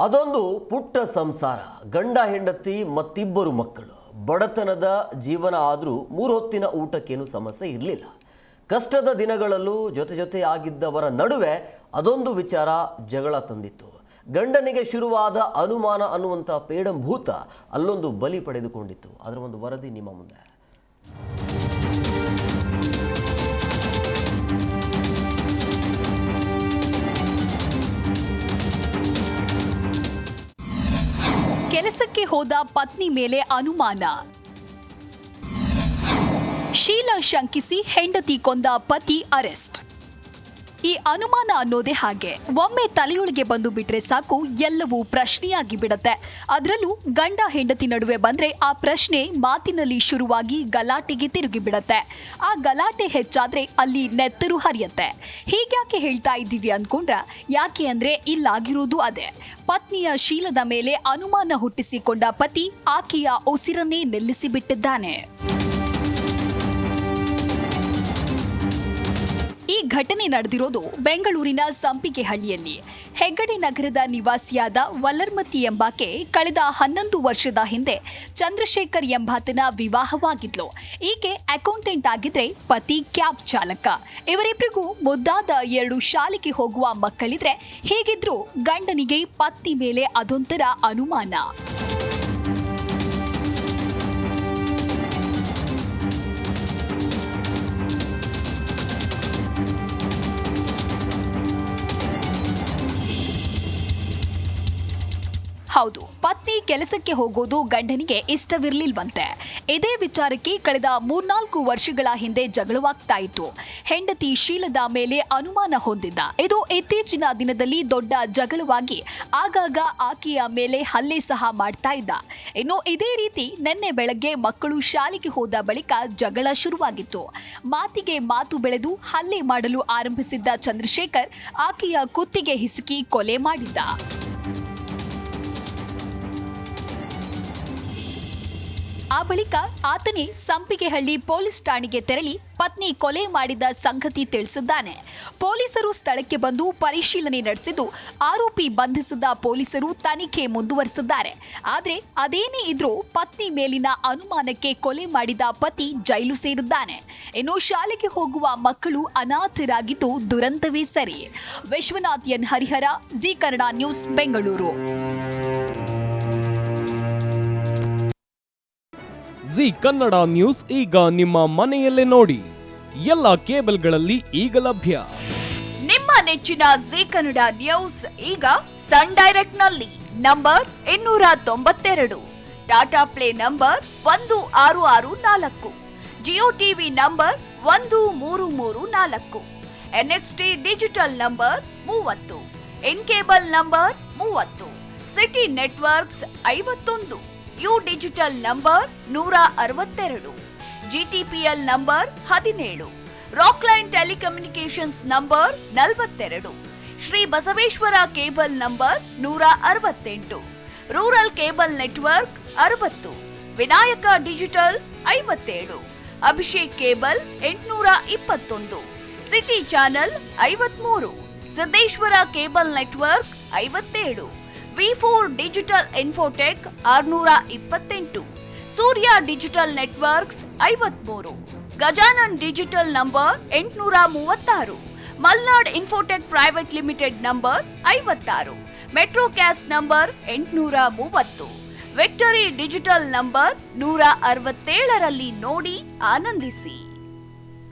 ಅದೊಂದು ಪುಟ್ಟ ಸಂಸಾರ, ಗಂಡ ಹೆಂಡತಿ ಮತ್ತಿಬ್ಬರು ಮಕ್ಕಳು. ಬಡತನದ ಜೀವನ ಆದರೂ 3 ಹೊತ್ತಿನ ಊಟಕ್ಕೇನು ಸಮಸ್ಯೆ ಇರಲಿಲ್ಲ. ಕಷ್ಟದ ದಿನಗಳಲ್ಲೂ ಜೊತೆ ಆಗಿದ್ದವರ ನಡುವೆ ಅದೊಂದು ವಿಚಾರ ಜಗಳ ತಂದಿತ್ತು. ಗಂಡನಿಗೆ ಶುರುವಾದ ಅನುಮಾನ ಅನ್ನುವಂಥ ಪೇಡಂಭೂತ ಅಲ್ಲೊಂದು ಬಲಿ ಪಡೆದುಕೊಂಡಿತ್ತು. ಅದರ ಒಂದು ವರದಿ ನಿಮ್ಮ ಮುಂದೆ. ಕೆಲಸಕ್ಕೆ ಹೋದ ಪತ್ನಿ ಮೇಲೆ ಅನುಮಾನ. ಶೀಲ ಶಂಕಿಸಿ ಹೆಂಡತಿ ಕೊಂದ ಪತಿ ಅರೆಸ್ಟ್. ಈ ಅನುಮಾನ ಅನ್ನೋದೇ ಹಾಗೆ. ಒಮ್ಮೆ ತಲೆಯೊಳಗೆ ಬಂದು ಬಿಟ್ರೆ ಸಾಕು, ಎಲ್ಲವೂ ಪ್ರಶ್ನೆಯಾಗಿ ಬಿಡತ್ತೆ. ಅದರಲ್ಲೂ ಗಂಡ ಹೆಂಡತಿ ನಡುವೆ ಬಂದ್ರೆ ಆ ಪ್ರಶ್ನೆ ಮಾತಿನಲ್ಲಿ ಶುರುವಾಗಿ ಗಲಾಟೆಗೆ ತಿರುಗಿ ಬಿಡತ್ತೆ. ಆ ಗಲಾಟೆ ಹೆಚ್ಚಾದ್ರೆ ಅಲ್ಲಿ ನೆತ್ತರು ಹರಿಯತ್ತೆ. ಹೀಗ್ಯಾಕೆ ಹೇಳ್ತಾ ಇದ್ದೀವಿ ಅನ್ಕೊಂಡ್ರ, ಯಾಕೆ ಅಂದ್ರೆ ಇಲ್ಲಾಗಿರೋದು ಅದೇ. ಪತ್ನಿಯ ಶೀಲದ ಮೇಲೆ ಅನುಮಾನ ಹುಟ್ಟಿಸಿಕೊಂಡ ಪತಿ ಆಕೆಯ ಉಸಿರನ್ನೇ ನಿಲ್ಲಿಸಿಬಿಟ್ಟಿದ್ದಾನೆ. ಈ ಘಟನೆ ನಡೆದಿರೋದು ಬೆಂಗಳೂರಿನ ಸಂಪಿಗೆಹಳ್ಳಿಯಲ್ಲಿ. ಹೆಗ್ಗಡೆ ನಗರದ ನಿವಾಸಿಯಾದ ವಲ್ಲರ್ಮತಿ ಎಂಬಾಕೆ ಕಳೆದ 11 ವರ್ಷದ ಹಿಂದೆ ಚಂದ್ರಶೇಖರ್ ಎಂಬಾತನ ವಿವಾಹವಾಗಿದ್ಲು. ಈಕೆ ಅಕೌಂಟೆಂಟ್ ಆಗಿದ್ರೆ, ಪತಿ ಕ್ಯಾಬ್ ಚಾಲಕ. ಇವರಿಬ್ಬರಿಗೂ ಮುದ್ದಾದ 2 ಶಾಲೆಗೆ ಹೋಗುವ ಮಕ್ಕಳಿದ್ರೆ, ಹೀಗಿದ್ರೂ ಗಂಡನಿಗೆ ಪತ್ನಿ ಮೇಲೆ ಅದೊಂಥರ ಅನುಮಾನ. ಹೌದು, ಪತ್ನಿ ಕೆಲಸಕ್ಕೆ ಹೋಗೋದು ಗಂಡನಿಗೆ ಇಷ್ಟವಿರಲಿಲ್ವಂತೆ. ಇದೇ ವಿಚಾರಕ್ಕೆ ಕಳೆದ 3-4 ವರ್ಷಗಳ ಹಿಂದೆ ಜಗಳವಾಗ್ತಾ ಇತ್ತು. ಹೆಂಡತಿ ಶೀಲದ ಮೇಲೆ ಅನುಮಾನ ಹೊಂದಿದ್ದ. ಇದು ಇತ್ತೀಚಿನ ದಿನದಲ್ಲಿ ದೊಡ್ಡ ಜಗಳವಾಗಿ ಆಗಾಗ ಆಕೆಯ ಮೇಲೆ ಹಲ್ಲೆ ಸಹ ಮಾಡ್ತಾ ಇದ್ದ. ಇನ್ನು ಇದೇ ರೀತಿ ನಿನ್ನೆ ಬೆಳಗ್ಗೆ ಮಕ್ಕಳು ಶಾಲೆಗೆ ಹೋದ ಬಳಿಕ ಜಗಳ ಶುರುವಾಗಿತ್ತು. ಮಾತಿಗೆ ಮಾತು ಬೆಳೆದು ಹಲ್ಲೆ ಮಾಡಲು ಆರಂಭಿಸಿದ್ದ ಚಂದ್ರಶೇಖರ್ ಆಕೆಯ ಕುತ್ತಿಗೆ ಹಿಸುಕಿ ಕೊಲೆ ಮಾಡಿದ್ದ. ಆ ಬಳಿಕ ಆತನೇ ಸಂಪಿಗೆಹಳ್ಳಿ ಪೊಲೀಸ್ ಠಾಣೆಗೆ ತೆರಳಿ ಪತ್ನಿ ಕೊಲೆ ಮಾಡಿದ ಸಂಗತಿ ತಿಳಿಸಿದ್ದಾನೆ. ಪೊಲೀಸರು ಸ್ಥಳಕ್ಕೆ ಬಂದು ಪರಿಶೀಲನೆ ನಡೆಸಿದ್ದು, ಆರೋಪಿ ಬಂಧಿಸಿದ ಪೊಲೀಸರು ತನಿಖೆ ಮುಂದುವರೆಸಿದ್ದಾರೆ. ಆದರೆ ಅದೇನೇ ಇದ್ರೂ ಪತ್ನಿ ಮೇಲಿನ ಅನುಮಾನಕ್ಕೆ ಕೊಲೆ ಮಾಡಿದ ಪತಿ ಜೈಲು ಸೇರಿದ್ದಾನೆ. ಇನ್ನು ಶಾಲೆಗೆ ಹೋಗುವ ಮಕ್ಕಳು ಅನಾಥರಾಗಿದ್ದು ದುರಂತವೇ ಸರಿ. Vishwanath N Harihara, Zee Kannada News, Bengaluru. Zee Kannada News ಈಗ ನಿಮ್ಮ ಮನೆಯಲ್ಲೇ ನೋಡಿ. ಎಲ್ಲ ಕೇಬಲ್ಗಳಲ್ಲಿ ಈಗ ಲಭ್ಯ. ನಿಮ್ಮ ನೆಚ್ಚಿನ ಜಿ ಕನ್ನಡ ನ್ಯೂಸ್ ಈಗ ಸನ್ ಡೈರೆಕ್ಟ್ ನಲ್ಲಿ number 292, Tata play number 1664, Jio TV number 1334, NXT digital number 30, in cable number 30, city networks 51, U digital number 162, GTPL number 17, Rockline telecommunications number 42, Shri Basaveshwara cable number 168, rural cable network 60, Vinayaka digital 57, Abhishek cable 821, city channel 53, Siddeshwara cable network 57, V4 digital Infotech 628, Surya digital networks 53, Gajanan digital number 836, Malnad Infotech Private Limited number 56, Metrocast number 830, Victory digital number 167ರಲ್ಲಿ ನೋಡಿ ಆನಂದಿಸಿ.